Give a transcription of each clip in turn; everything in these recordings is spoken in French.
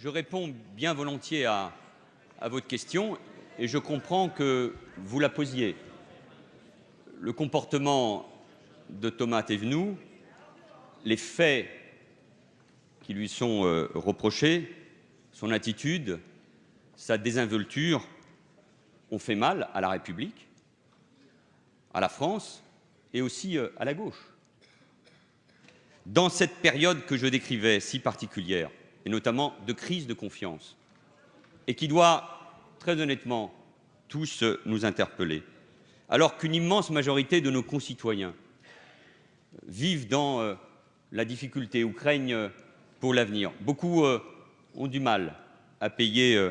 Je réponds bien volontiers à votre question et je comprends que vous la posiez. Le comportement de Thomas Thévenoud, les faits qui lui sont reprochés, son attitude, sa désinvolture ont fait mal à la République, à la France et aussi à la gauche. Dans cette période que je décrivais, si particulière, et notamment de crise de confiance, et qui doit, très honnêtement, tous nous interpeller, alors qu'une immense majorité de nos concitoyens vivent dans la difficulté ou craignent pour l'avenir, beaucoup ont du mal à payer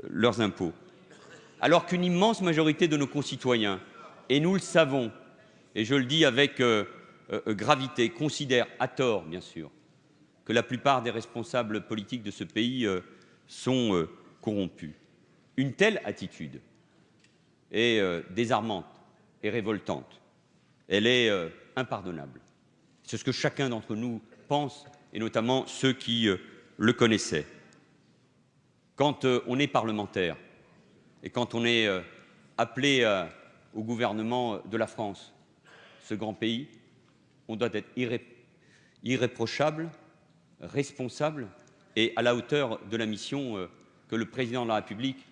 leurs impôts, alors qu'une immense majorité de nos concitoyens, et nous le savons, et je le dis avec gravité, considèrent, à tort bien sûr, que la plupart des responsables politiques de ce pays sont corrompus. Une telle attitude est désarmante et révoltante. Elle est impardonnable. C'est ce que chacun d'entre nous pense, et notamment ceux qui le connaissaient. Quand on est parlementaire et quand on est appelé au gouvernement de la France, ce grand pays, on doit être irréprochable, responsable et à la hauteur de la mission que le président de la République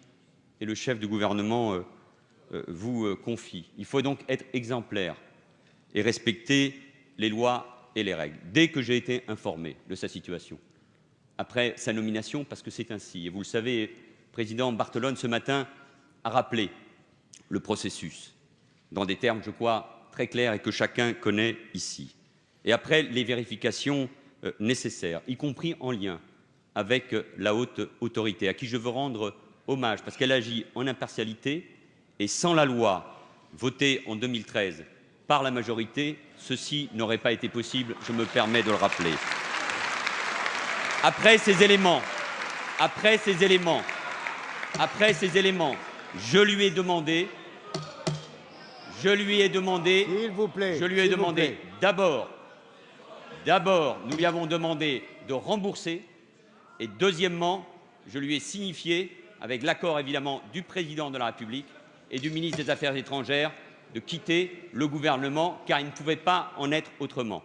et le chef du gouvernement vous confient. Il faut donc être exemplaire et respecter les lois et les règles. Dès que j'ai été informé de sa situation, après sa nomination, parce que c'est ainsi, et vous le savez, le président Barthelone ce matin a rappelé le processus dans des termes, je crois, très clairs et que chacun connaît ici. Et après les vérifications nécessaires, y compris en lien avec la haute autorité, à qui je veux rendre hommage, parce qu'elle agit en impartialité, et sans la loi votée en 2013 par la majorité, ceci n'aurait pas été possible, je me permets de le rappeler. Après ces éléments, je lui ai demandé d'abord, nous lui avons demandé de rembourser, et deuxièmement, je lui ai signifié, avec l'accord évidemment du président de la République et du ministre des Affaires étrangères, de quitter le gouvernement, car il ne pouvait pas en être autrement.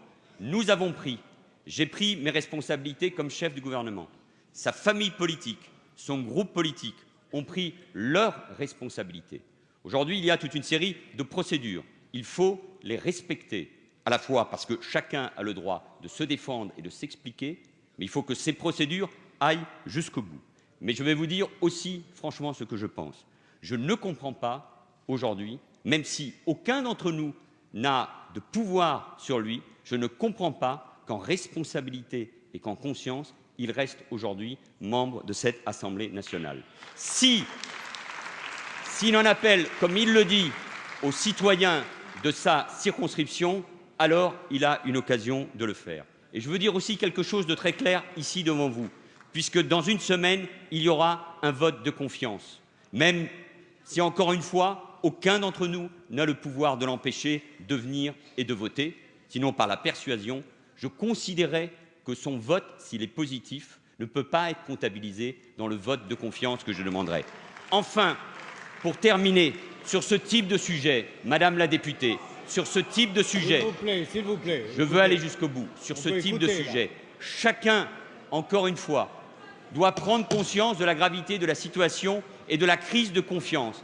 J'ai pris mes responsabilités comme chef du gouvernement. Sa famille politique, son groupe politique ont pris leurs responsabilités. Aujourd'hui, il y a toute une série de procédures. Il faut les respecter, à la fois parce que chacun a le droit de se défendre et de s'expliquer, mais il faut que ces procédures aillent jusqu'au bout. Mais je vais vous dire aussi franchement ce que je pense. Je ne comprends pas aujourd'hui, même si aucun d'entre nous n'a de pouvoir sur lui, je ne comprends pas qu'en responsabilité et qu'en conscience, il reste aujourd'hui membre de cette Assemblée nationale. S'il en appelle, comme il le dit, aux citoyens de sa circonscription, alors il a une occasion de le faire. Et je veux dire aussi quelque chose de très clair ici devant vous, puisque dans une semaine, il y aura un vote de confiance, même si, encore une fois, aucun d'entre nous n'a le pouvoir de l'empêcher de venir et de voter, sinon par la persuasion. Je considérais que son vote, s'il est positif, ne peut pas être comptabilisé dans le vote de confiance que je demanderai. Enfin, pour terminer, sur ce type de sujet, Madame la députée, sur ce type de sujet, s'il vous plaît, je veux aller jusqu'au bout, sur ce type de sujet, chacun, encore une fois, doit prendre conscience de la gravité de la situation et de la crise de confiance.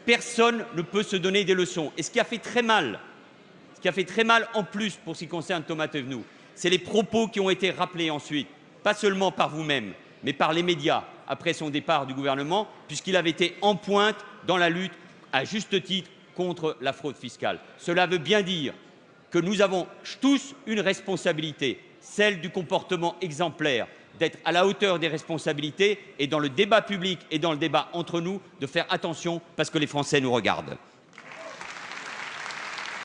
Personne ne peut se donner des leçons. Et ce qui a fait très mal en plus pour ce qui concerne Thomas Thévenoud, c'est les propos qui ont été rappelés ensuite, pas seulement par vous-même, mais par les médias, après son départ du gouvernement, puisqu'il avait été en pointe dans la lutte, à juste titre, contre la fraude fiscale. Cela veut bien dire que nous avons tous une responsabilité, celle du comportement exemplaire, d'être à la hauteur des responsabilités et dans le débat public et dans le débat entre nous, de faire attention parce que les Français nous regardent.